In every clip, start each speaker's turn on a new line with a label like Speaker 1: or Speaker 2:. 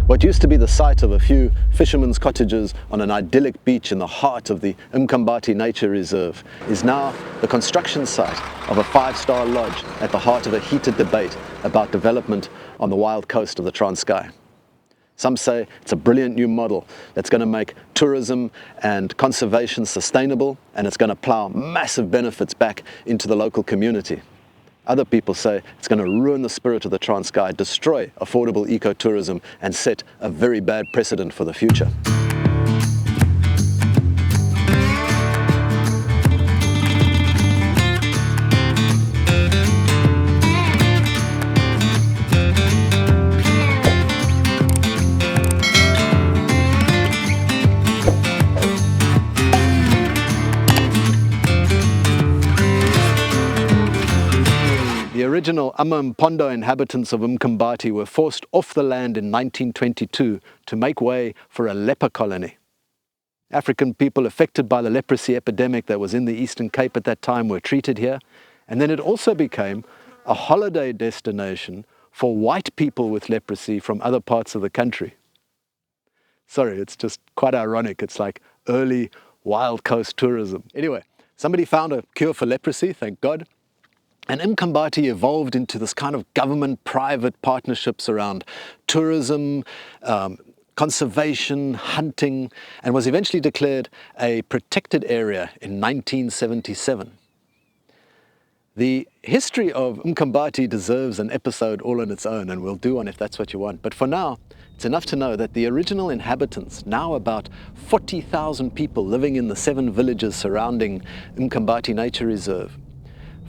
Speaker 1: What used to be the site of a few fishermen's cottages on an idyllic beach in the heart of the Mkambati Nature Reserve is now the construction site of a 5-star lodge at the heart of a heated debate about development on the wild coast of the Transkei. Some say it's a brilliant new model that's going to make tourism and conservation sustainable, and it's going to plough massive benefits back into the local community. Other people say it's going to ruin the spirit of the Transkei, destroy affordable ecotourism, and set a very bad precedent for the future. The original Mpondo inhabitants of Mkambati were forced off the land in 1922 to make way for a leper colony. African people affected by the leprosy epidemic that was in the Eastern Cape at that time were treated here, and then it also became a holiday destination for white people with leprosy from other parts of the country. Sorry, it's just quite ironic. It's like early wild coast tourism. Anyway, somebody found a cure for leprosy, thank God. And Mkambati evolved into this kind of government-private partnerships around tourism, conservation, hunting, and was eventually declared a protected area in 1977. The history of Mkambati deserves an episode all on its own, and we'll do one if that's what you want. But for now, it's enough to know that the original inhabitants, now about 40,000 people living in the 7 villages surrounding Mkambati Nature Reserve,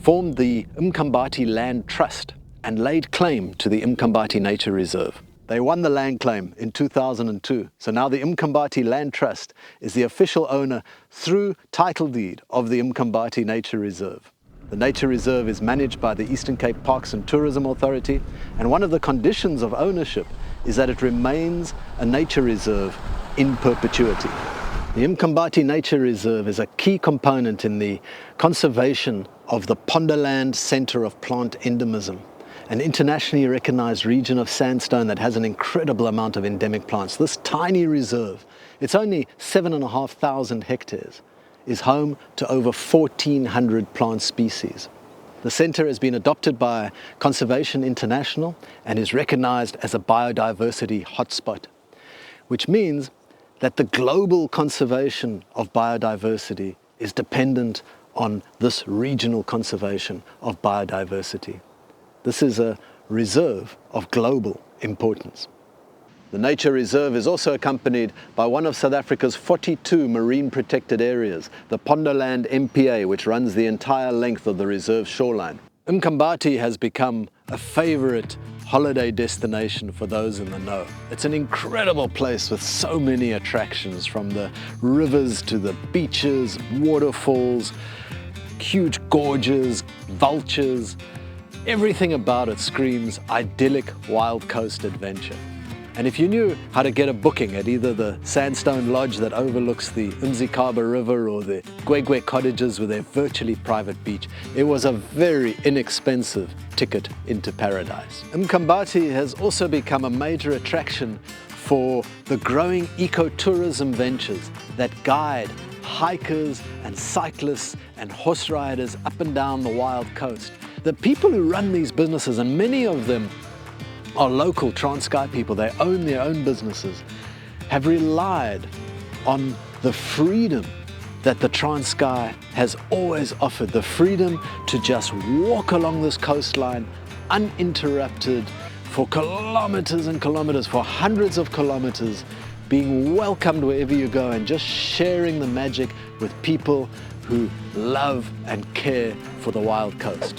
Speaker 1: formed the Mkambati Land Trust and laid claim to the Mkambati Nature Reserve. They won the land claim in 2002, so now the Mkambati Land Trust is the official owner through title deed of the Mkambati Nature Reserve. The Nature Reserve is managed by the Eastern Cape Parks and Tourism Authority, and one of the conditions of ownership is that it remains a nature reserve in perpetuity. The Mkambati Nature Reserve is a key component in the conservation of the Pondoland Centre of Plant Endemism, an internationally recognized region of sandstone that has an incredible amount of endemic plants. This tiny reserve, it's only 7,500 hectares, is home to over 1,400 plant species. The centre has been adopted by Conservation International and is recognized as a biodiversity hotspot, which means that the global conservation of biodiversity is dependent on this regional conservation of biodiversity. This is a reserve of global importance. The Nature Reserve is also accompanied by one of South Africa's 42 marine protected areas, the Pondoland MPA, which runs the entire length of the reserve shoreline. Mkambati has become a favorite holiday destination for those in the know. It's an incredible place with so many attractions, from the rivers to the beaches, waterfalls, huge gorges, vultures. Everything about it screams idyllic wild coast adventure. And if you knew how to get a booking at either the sandstone lodge that overlooks the Umzikaba River or the Gwe Gwe cottages with their virtually private beach, it was a very inexpensive ticket into paradise. Mkambati has also become a major attraction for the growing ecotourism ventures that guide hikers and cyclists and horse riders up and down the wild coast. The people who run these businesses, and many of them are local Transkei people, they own their own businesses, have relied on the freedom that the Transkei has always offered, the freedom to just walk along this coastline uninterrupted for kilometers and kilometers, for hundreds of kilometers, being welcomed wherever you go and just sharing the magic with people who love and care for the wild coast.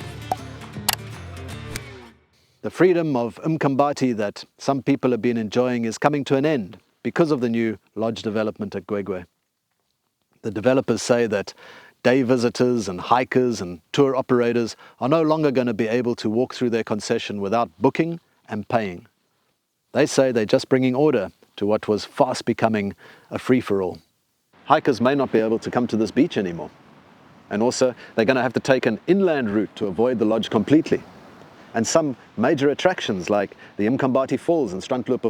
Speaker 1: The freedom of Mkambati that some people have been enjoying is coming to an end because of the new lodge development at Gwe Gwe. The developers say that day visitors and hikers and tour operators are no longer going to be able to walk through their concession without booking and paying. They say they're just bringing order to what was fast becoming a free-for-all. Hikers may not be able to come to this beach anymore. And also, they're going to have to take an inland route to avoid the lodge completely. And some major attractions like the Mkambati Falls and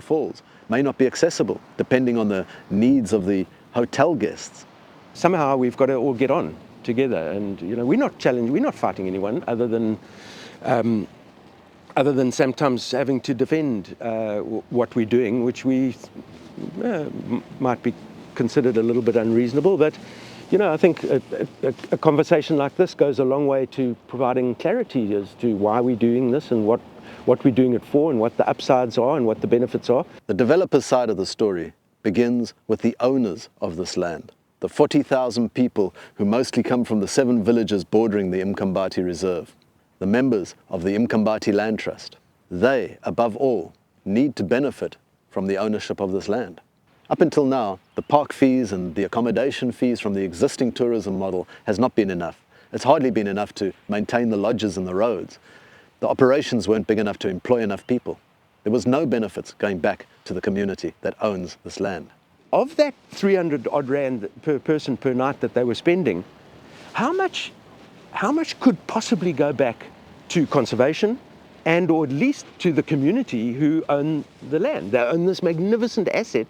Speaker 1: Falls may not be accessible, depending on the needs of the hotel guests.
Speaker 2: Somehow we've got to all get on together, and we're not fighting anyone other than sometimes having to defend what we're doing, which we might be considered a little bit unreasonable. But I think a conversation like this goes a long way to providing clarity as to why we're doing this and what we're doing it for and what the upsides are and what the benefits are.
Speaker 1: The developer's side of the story begins with the owners of this land, the 40,000 people who mostly come from the 7 villages bordering the Mkambati Reserve, the members of the Mkambati Land Trust. They, above all, need to benefit from the ownership of this land. Up until now, the park fees and the accommodation fees from the existing tourism model has not been enough. It's hardly been enough to maintain the lodges and the roads. The operations weren't big enough to employ enough people. There was no benefits going back to the community that owns this land.
Speaker 2: Of that 300 odd rand per person per night that they were spending, how much could possibly go back to conservation and or at least to the community who own the land? They own this magnificent asset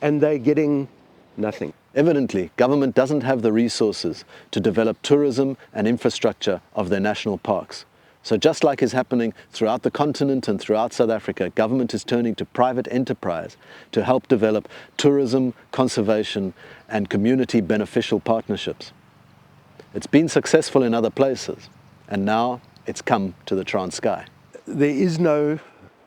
Speaker 2: and they're getting nothing.
Speaker 1: Evidently, government doesn't have the resources to develop tourism and infrastructure of their national parks. So just like is happening throughout the continent and throughout South Africa, government is turning to private enterprise to help develop tourism, conservation, and community beneficial partnerships. It's been successful in other places, and now it's come to the Transkei.
Speaker 2: There is no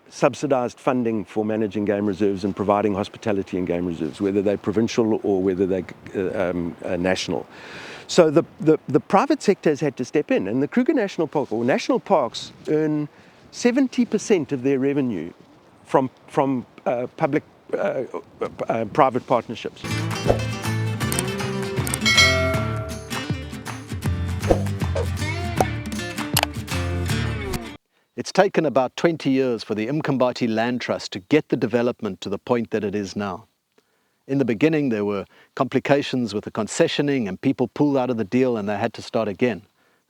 Speaker 2: subsidised funding for managing game reserves and providing hospitality in game reserves, whether they're provincial or whether they're national. So the private sector has had to step in, and the Kruger National Park, or national parks, earn 70% of their revenue from public private partnerships.
Speaker 1: It's taken about 20 years for the Mkambati Land Trust to get the development to the point that it is now. In the beginning, there were complications with the concessioning and people pulled out of the deal and they had to start again.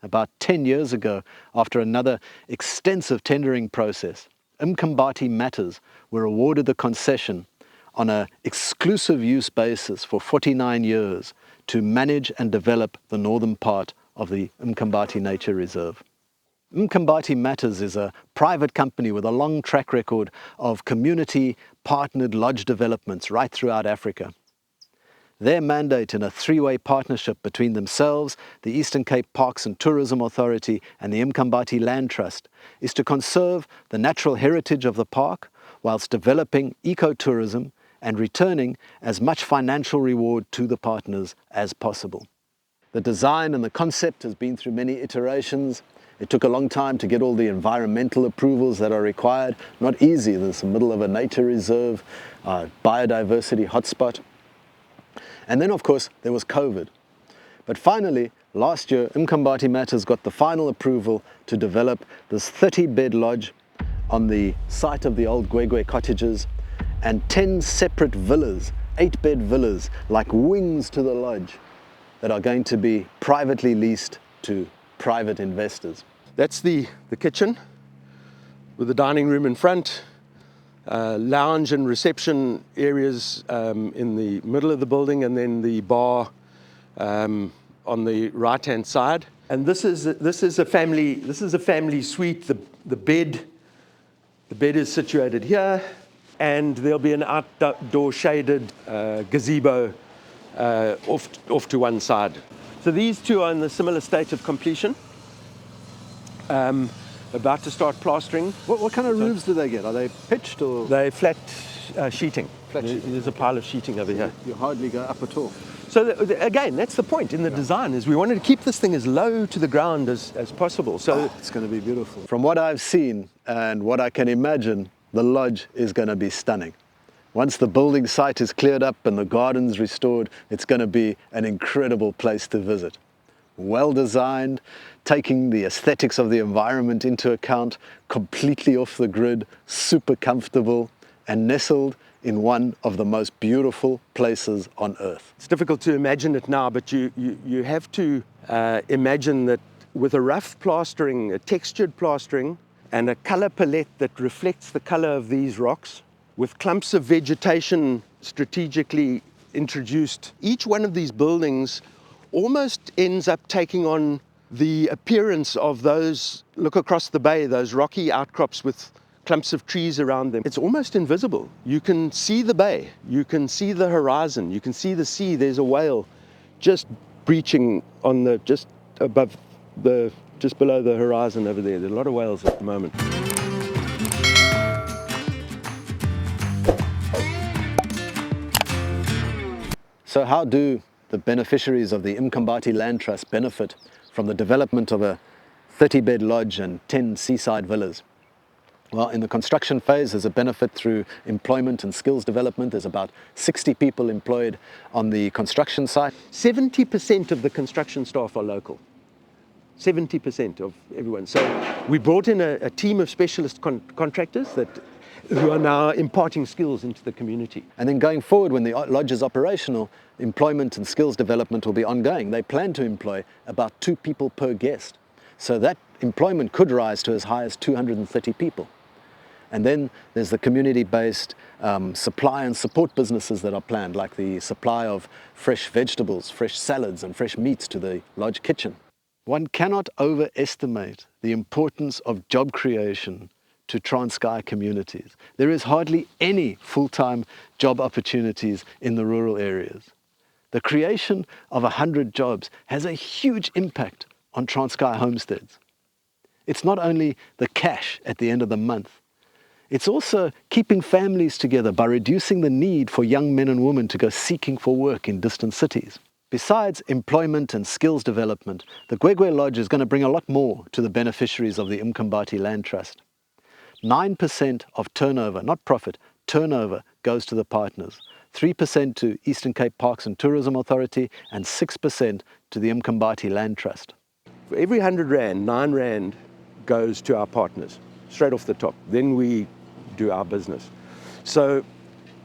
Speaker 1: About 10 years ago, after another extensive tendering process, Mkambati Matters were awarded the concession on an exclusive use basis for 49 years to manage and develop the northern part of the Mkambati Nature Reserve. Mkambati Matters is a private company with a long track record of community-partnered lodge developments right throughout Africa. Their mandate in a 3-way partnership between themselves, the Eastern Cape Parks and Tourism Authority and the Mkambati Land Trust is to conserve the natural heritage of the park whilst developing ecotourism and returning as much financial reward to the partners as possible. The design and the concept has been through many iterations. It took a long time to get all the environmental approvals that are required. Not easy, this is the middle of a nature reserve, biodiversity hotspot. And then of course there was COVID. But finally, last year, Mkambati Matters got the final approval to develop this 30-bed lodge on the site of the old Gwe Gwe cottages and 10 separate villas, 8-bed villas, like wings to the lodge, that are going to be privately leased to private investors.
Speaker 2: That's the kitchen with the dining room in front, lounge and reception areas in the middle of the building, and then the bar on the right-hand side. And this is a family suite. The bed is situated here, and there'll be an outdoor shaded gazebo off to one side. So these two are in a similar state of completion, about to start plastering.
Speaker 1: What kind of roofs do they get? Are they pitched or?
Speaker 2: They're flat sheeting.
Speaker 1: Flat sheeting.
Speaker 2: There's a pile of sheeting over here.
Speaker 1: You hardly go up at all.
Speaker 2: So again, that's the point in the design, is we wanted to keep this thing as low to the ground as possible. So
Speaker 1: it's going to be beautiful. From what I've seen and what I can imagine, the lodge is going to be stunning. Once the building site is cleared up and the gardens restored, it's going to be an incredible place to visit. Well designed, taking the aesthetics of the environment into account, completely off the grid, super comfortable, and nestled in one of the most beautiful places on earth.
Speaker 2: It's difficult to imagine it now, but you have to imagine that with a rough plastering, a textured plastering, and a color palette that reflects the color of these rocks with clumps of vegetation strategically introduced. Each one of these buildings almost ends up taking on the appearance of those, look across the bay, those rocky outcrops with clumps of trees around them. It's almost invisible. You can see the bay, you can see the horizon, you can see the sea. There's a whale just breaching on the, just above the, just below the horizon over there. There are a lot of whales at the moment.
Speaker 1: So how do the beneficiaries of the Mkambati Land Trust benefit from the development of a 30-bed lodge and 10 seaside villas? Well, in the construction phase, there's a benefit through employment and skills development. There's about 60 people employed on the construction site.
Speaker 2: 70% of the construction staff are local. 70% of everyone. So we brought in a team of specialist contractors who are now imparting skills into the community.
Speaker 1: And then going forward, when the lodge is operational, employment and skills development will be ongoing. They plan to employ about 2 people per guest. So that employment could rise to as high as 230 people. And then there's the community-based supply and support businesses that are planned, like the supply of fresh vegetables, fresh salads and fresh meats to the lodge kitchen. One cannot overestimate the importance of job creation to Transkei communities. There is hardly any full-time job opportunities in the rural areas. The creation of 100 jobs has a huge impact on Transkei homesteads. It's not only the cash at the end of the month, it's also keeping families together by reducing the need for young men and women to go seeking for work in distant cities. Besides employment and skills development, the Gwegwelodge is going to bring a lot more to the beneficiaries of the Mkambati Land Trust. 9% of turnover, not profit, turnover goes to the partners. 3% to Eastern Cape Parks and Tourism Authority and 6% to the Mkambati Land Trust.
Speaker 2: For every 100 Rand, 9 Rand goes to our partners, straight off the top. Then we do our business. So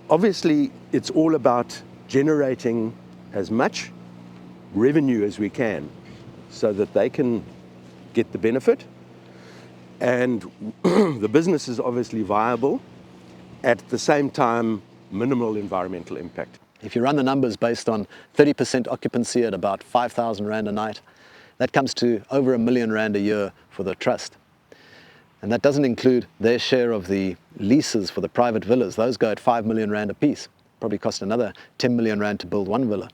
Speaker 2: obviously it's all about generating as much revenue as we can so that they can get the benefit, and the business is obviously viable, at the same time minimal environmental impact.
Speaker 1: If you run the numbers based on 30% occupancy at about 5,000 Rand a night, that comes to over R1 million a year for the trust. And that doesn't include their share of the leases for the private villas. Those go at 5 million Rand a piece. Probably cost another 10 million Rand to build one villa.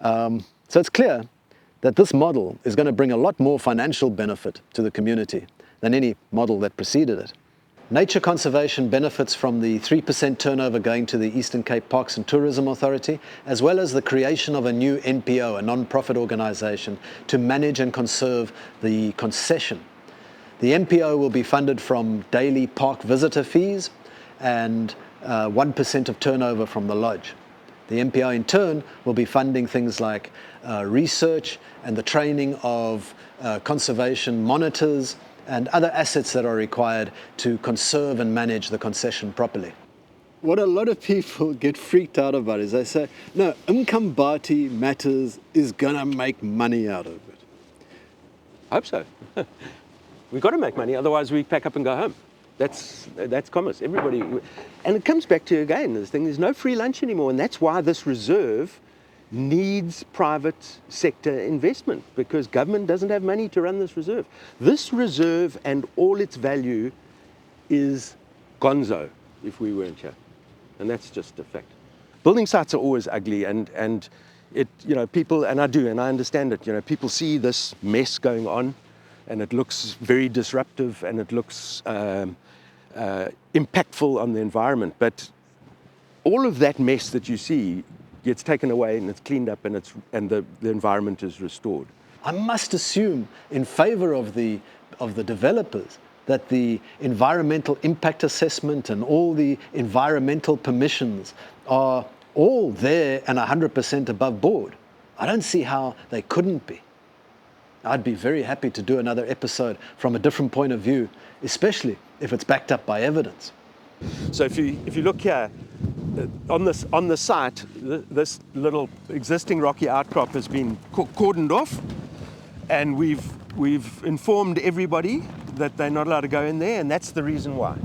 Speaker 1: So it's clear that this model is going to bring a lot more financial benefit to the community than any model that preceded it. Nature conservation benefits from the 3% turnover going to the Eastern Cape Parks and Tourism Authority, as well as the creation of a new NPO, a non-profit organization, to manage and conserve the concession. The NPO will be funded from daily park visitor fees and 1% of turnover from the lodge. The NPO in turn will be funding things like research and the training of conservation monitors and other assets that are required to conserve and manage the concession properly. What a lot of people get freaked out about is they say, no, Mkambati Matters is gonna make money out of it.
Speaker 2: I hope so. We've got to make money, otherwise we pack up and go home. That's commerce. Everybody, and it comes back to, again, this thing, there's no free lunch anymore, and that's why this reserve needs private sector investment, because government doesn't have money to run this reserve. This reserve and all its value is gonzo if we weren't here, and that's just a fact. Building sites are always ugly, and it, you know, people, and I understand it, you know, people see this mess going on and it looks very disruptive and it looks impactful on the environment, but all of that mess that you see gets taken away and it's cleaned up and the environment is restored.
Speaker 1: I must assume in favor of the developers that the environmental impact assessment and all the environmental permissions are all there and 100% above board. I don't see how they couldn't be. I'd be very happy to do another episode from a different point of view, especially if it's backed up by evidence.
Speaker 2: So if you look here, on the site, this little existing rocky outcrop has been cordoned off, and we've informed everybody that they're not allowed to go in there, and that's the reason why.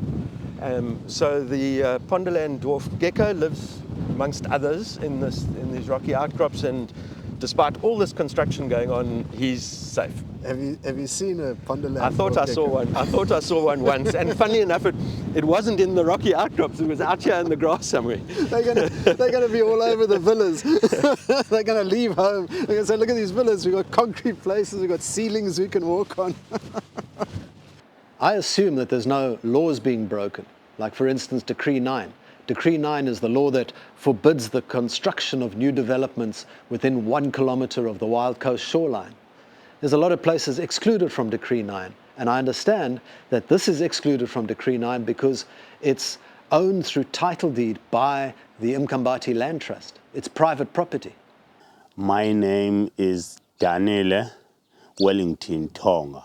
Speaker 2: So the Pondoland dwarf gecko lives amongst others in these rocky outcrops, and despite all this construction going on, he's safe.
Speaker 1: Have you seen a Pondoland?
Speaker 2: I thought I saw one. I thought I saw one once, and funnily enough, it wasn't in the rocky outcrops. It was out here in the grass somewhere.
Speaker 1: They're gonna be all over the villas. They're gonna leave home. They're gonna say, "Look at these villas. We've got concrete places. We've got ceilings we can walk on." I assume that there's no laws being broken. Like, for instance, Decree 9. Decree 9 is the law that forbids the construction of new developments within 1 kilometre of the Wild Coast shoreline. There's a lot of places excluded from Decree 9, and I understand that this is excluded from Decree 9 because it's owned through title deed by the Mkambati Land Trust. It's private property.
Speaker 3: My name is Daniele Wellington Tonga.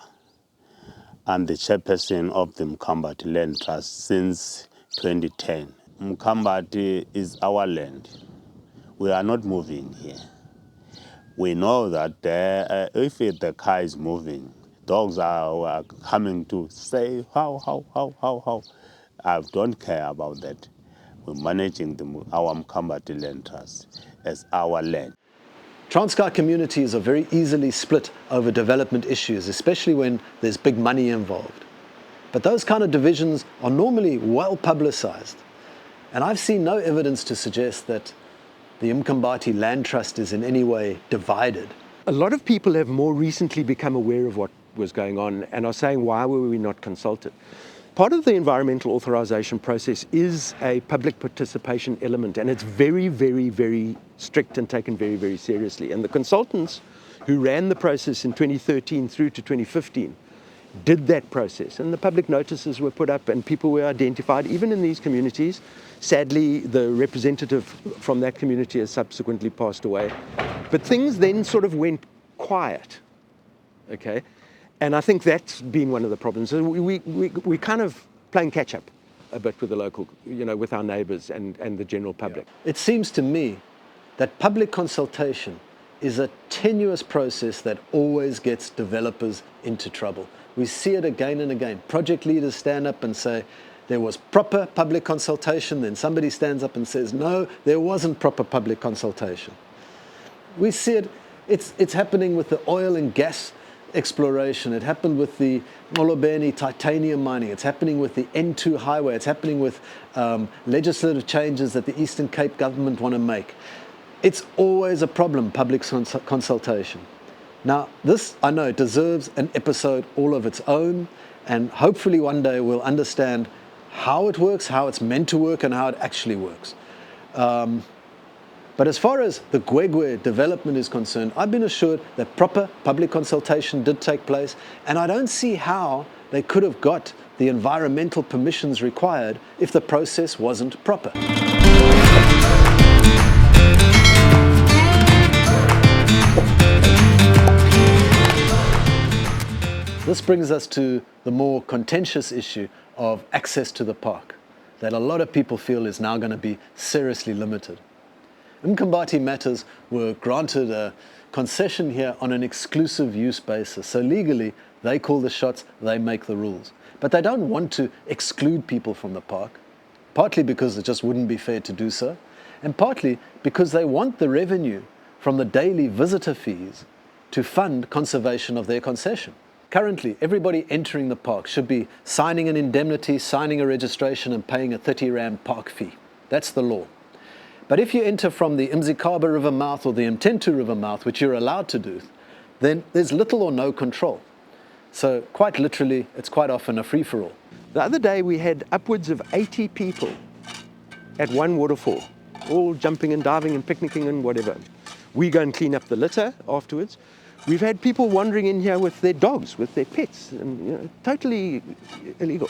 Speaker 3: I'm the chairperson of the Mkambati Land Trust since 2010. Mkambati is our land. We are not moving here. We know that if the car is moving, dogs are coming to say, how. I don't care about that. We're managing our Mkambati Land Trust as our land.
Speaker 1: Transkei communities are very easily split over development issues, especially when there's big money involved. But those kind of divisions are normally well publicized. And I've seen no evidence to suggest that the Mkambati Land Trust is in any way divided.
Speaker 2: A lot of people have more recently become aware of what was going on and are saying, why were we not consulted? Part of the environmental authorization process is a public participation element, and it's very, very, very strict and taken very, very seriously. And the consultants who ran the process in 2013 through to 2015 did that process, and the public notices were put up and people were identified, even in these communities. Sadly, the representative from that community has subsequently passed away. But things then sort of went quiet, okay? And I think that's been one of the problems. So we kind of playing catch up a bit with the local, with our neighbours and the general public.
Speaker 1: It seems to me that public consultation is a tenuous process that always gets developers into trouble. We see it again and again. Project leaders stand up and say, there was proper public consultation, then somebody stands up and says, no, there wasn't proper public consultation. We see it, it's happening with the oil and gas exploration. It happened with the Molobeni titanium mining. It's happening with the N2 highway. It's happening with legislative changes that the Eastern Cape government want to make. It's always a problem, public consultation. Now, this, I know, deserves an episode all of its own, and hopefully one day we'll understand how it works, how it's meant to work, and how it actually works. But as far as the Gwe Gwe development is concerned, I've been assured that proper public consultation did take place, and I don't see how they could have got the environmental permissions required if the process wasn't proper. This brings us to the more contentious issue of access to the park, that a lot of people feel is now going to be seriously limited. Mkambati Matters were granted a concession here on an exclusive use basis. So legally, they call the shots, they make the rules. But they don't want to exclude people from the park, partly because it just wouldn't be fair to do so, and partly because they want the revenue from the daily visitor fees to fund conservation of their concession. Currently, everybody entering the park should be signing an indemnity, signing a registration, and paying a 30 Rand park fee. That's the law. But if you enter from the Mzikaba River mouth or the Mtentu River mouth, which you're allowed to do, then there's little or no control. So quite literally, it's quite often a free-for-all.
Speaker 2: The other day we had upwards of 80 people at one waterfall, all jumping and diving and picnicking and whatever. We go and clean up the litter afterwards. We've had people wandering in here with their dogs, with their pets, and totally illegal.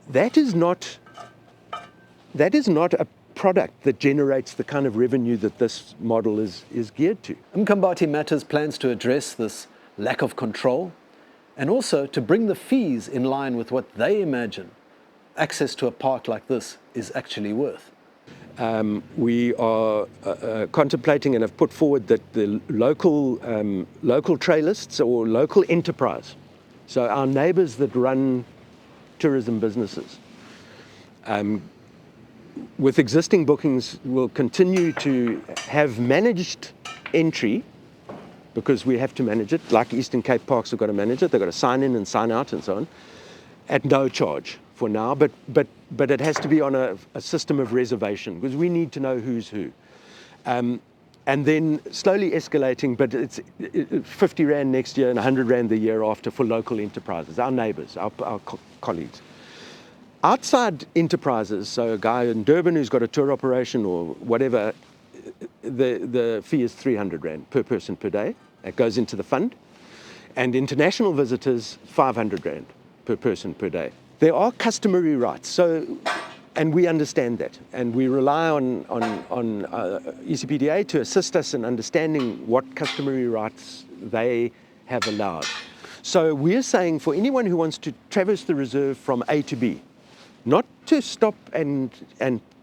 Speaker 2: That is not a product that generates the kind of revenue that this model is geared to.
Speaker 1: Mkambati Matters plans to address this lack of control and also to bring the fees in line with what they imagine access to a park like this is actually worth.
Speaker 2: We are contemplating and have put forward that the local trailists or local enterprise So our neighbours that run tourism businesses, with existing bookings, will continue to have managed entry, because we have to manage it, like Eastern Cape Parks have got to manage it. They've got to sign in and sign out and so on, at no charge for now, but it has to be on a system of reservation, because we need to know who's who. And then slowly escalating, but it's 50 Rand next year and 100 Rand the year after for local enterprises, our neighbours, our colleagues. Outside enterprises, so a guy in Durban who's got a tour operation or whatever, the fee is 300 Rand per person per day. It goes into the fund. And international visitors, 500 Rand per person per day. There are customary rights, so, and we understand that. And we rely on ecpta to assist us in understanding what customary rights they have allowed. So we're saying for anyone who wants to traverse the reserve from A to B, not to stop and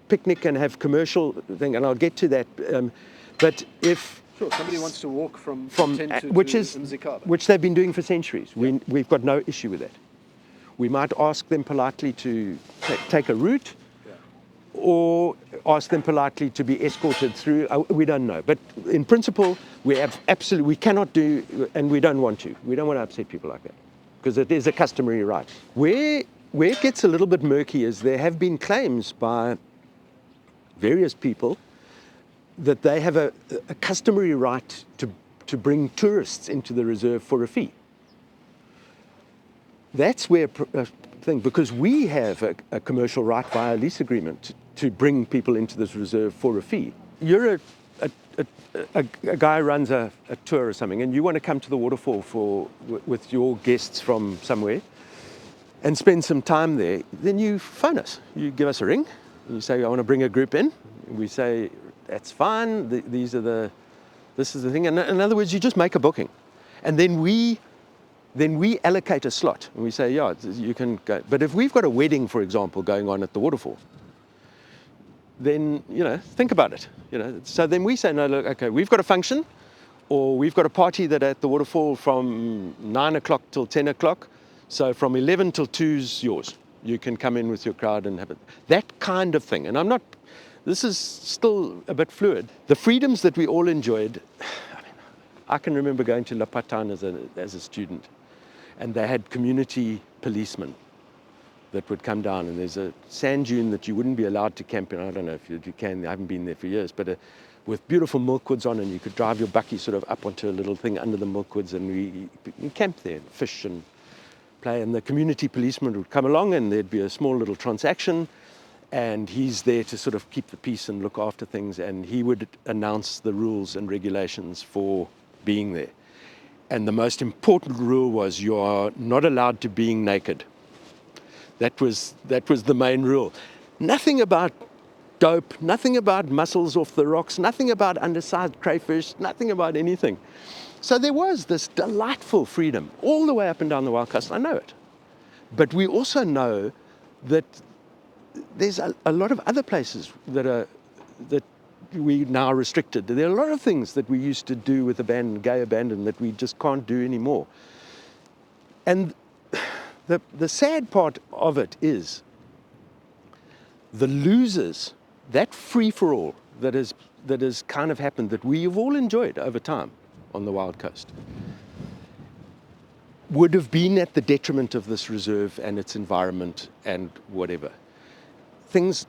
Speaker 2: picnic and have commercial thing, and I'll get to that. But if
Speaker 1: somebody wants to walk from Tent to Mzikaba,
Speaker 2: which they've been doing for centuries, we've got no issue with that. We might ask them politely to take a route, or ask them politely to be escorted through. We don't know, but in principle, we cannot do, and we don't want to. We don't want to upset people like that, because it is a customary right. Where it gets a little bit murky is there have been claims by various people that they have a customary right to bring tourists into the reserve for a fee. That's where thing, because we have a commercial right via lease agreement to bring people into this reserve for a fee. You're a guy who runs a tour or something, and you want to come to the waterfall with your guests from somewhere and spend some time there, then you phone us. You give us a ring, and you say, I want to bring a group in. We say, that's fine, this is the thing. And in other words, you just make a booking. And then we allocate a slot, and we say, yeah, you can go. But if we've got a wedding, for example, going on at the waterfall, then, think about it. So then we say, no, look, okay, we've got a function, or we've got a party that at the waterfall from 9 o'clock till 10 o'clock. So from 11 till 2's yours. You can come in with your crowd and have it. That kind of thing. And this is still a bit fluid. The freedoms that we all enjoyed, I can remember going to Lepatan as a student, and they had community policemen that would come down, and there's a sand dune that you wouldn't be allowed to camp in. I don't know if you can, I haven't been there for years, but with beautiful milkwoods on, and you could drive your bakkie sort of up onto a little thing under the milkwoods, and we camped there, fish and play, and the community policeman would come along, and there'd be a small little transaction, and he's there to sort of keep the peace and look after things, and he would announce the rules and regulations for being there. And the most important rule was you are not allowed to being naked. That was the main rule. Nothing about dope, nothing about mussels off the rocks, nothing about undersized crayfish, nothing about anything. So there was this delightful freedom all the way up and down the Wild Coast. I know it. But we also know that there's a lot of other places that we now restricted. There are a lot of things that we used to do with gay abandon that we just can't do anymore. And the sad part of it is the losers, that free-for-all that has kind of happened, that we have all enjoyed over time on the Wild Coast, would have been at the detriment of this reserve and its environment and whatever. Things,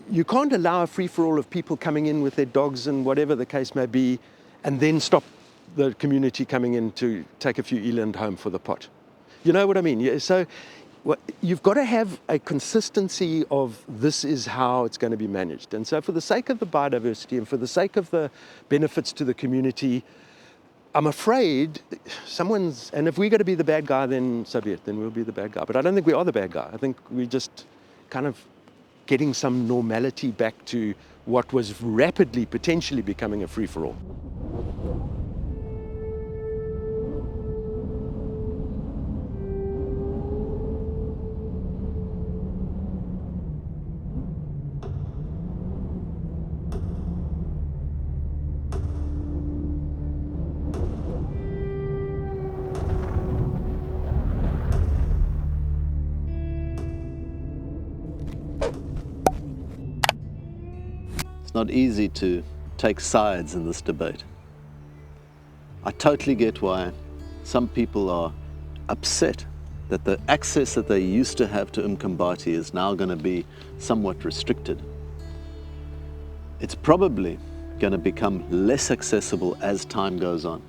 Speaker 2: you can't allow a free-for-all of people coming in with their dogs and whatever the case may be, and then stop the community coming in to take a few eland home for the pot. You know what I mean? So you've got to have a consistency of this is how it's going to be managed. And so for the sake of the biodiversity and for the sake of the benefits to the community, I'm afraid and if we're going to be the bad guy, then so be it, then we'll be the bad guy. But I don't think we are the bad guy. I think we're just kind of getting some normality back to what was rapidly, potentially becoming a free-for-all.
Speaker 1: It's not easy to take sides in this debate. I totally get why some people are upset that the access that they used to have to Mkambati is now going to be somewhat restricted. It's probably going to become less accessible as time goes on.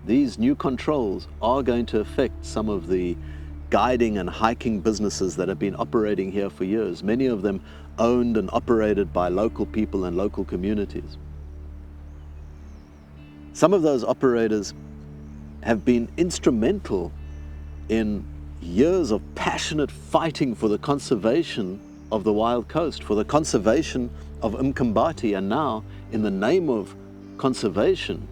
Speaker 1: These new controls are going to affect some of the guiding and hiking businesses that have been operating here for years, many of them owned and operated by local people and local communities. Some of those operators have been instrumental in years of passionate fighting for the conservation of the wild coast, for the conservation of Mkambati, and now, in the name of conservation,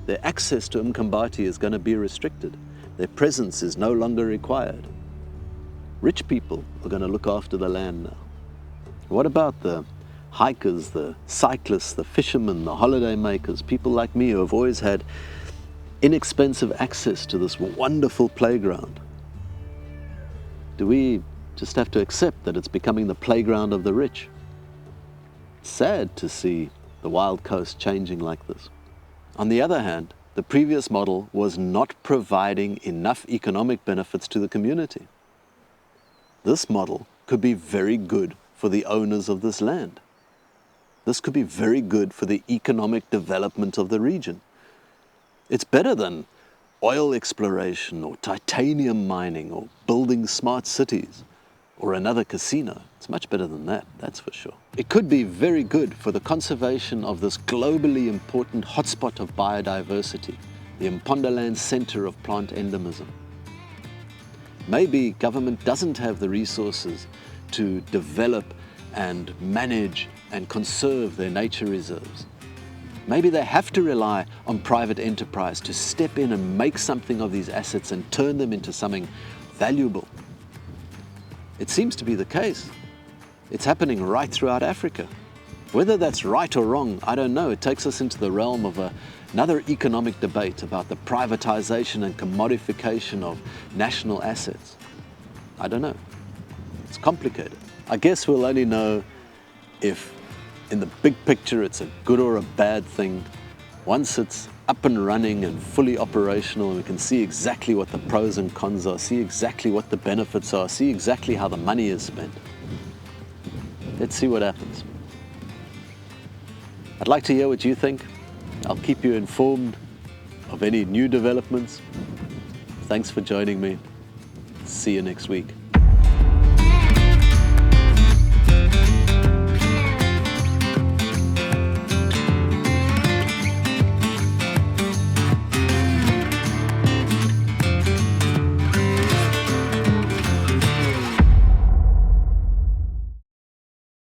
Speaker 1: their access to Mkambati is going to be restricted. Their presence is no longer required. Rich people are going to look after the land now. What about the hikers, the cyclists, the fishermen, the holiday makers, people like me who have always had inexpensive access to this wonderful playground? Do we just have to accept that it's becoming the playground of the rich? It's sad to see the wild coast changing like this. On the other hand, the previous model was not providing enough economic benefits to the community. This model could be very good for the owners of this land. This could be very good for the economic development of the region. It's better than oil exploration or titanium mining or building smart cities or another casino. It's much better than that, that's for sure. It could be very good for the conservation of this globally important hotspot of biodiversity, the Mpondoland center of plant endemism. Maybe government doesn't have the resources to develop and manage and conserve their nature reserves. Maybe they have to rely on private enterprise to step in and make something of these assets and turn them into something valuable. It seems to be the case. It's happening right throughout Africa. Whether that's right or wrong, I don't know. It takes us into the realm of another economic debate about the privatization and commodification of national assets. I don't know. It's complicated. I guess we'll only know if, in the big picture, it's a good or a bad thing once it's up and running and fully operational, and we can see exactly what the pros and cons are, see exactly what the benefits are, see exactly how the money is spent. Let's see what happens. I'd like to hear what you think. I'll keep you informed of any new developments. Thanks for joining me. See you next week.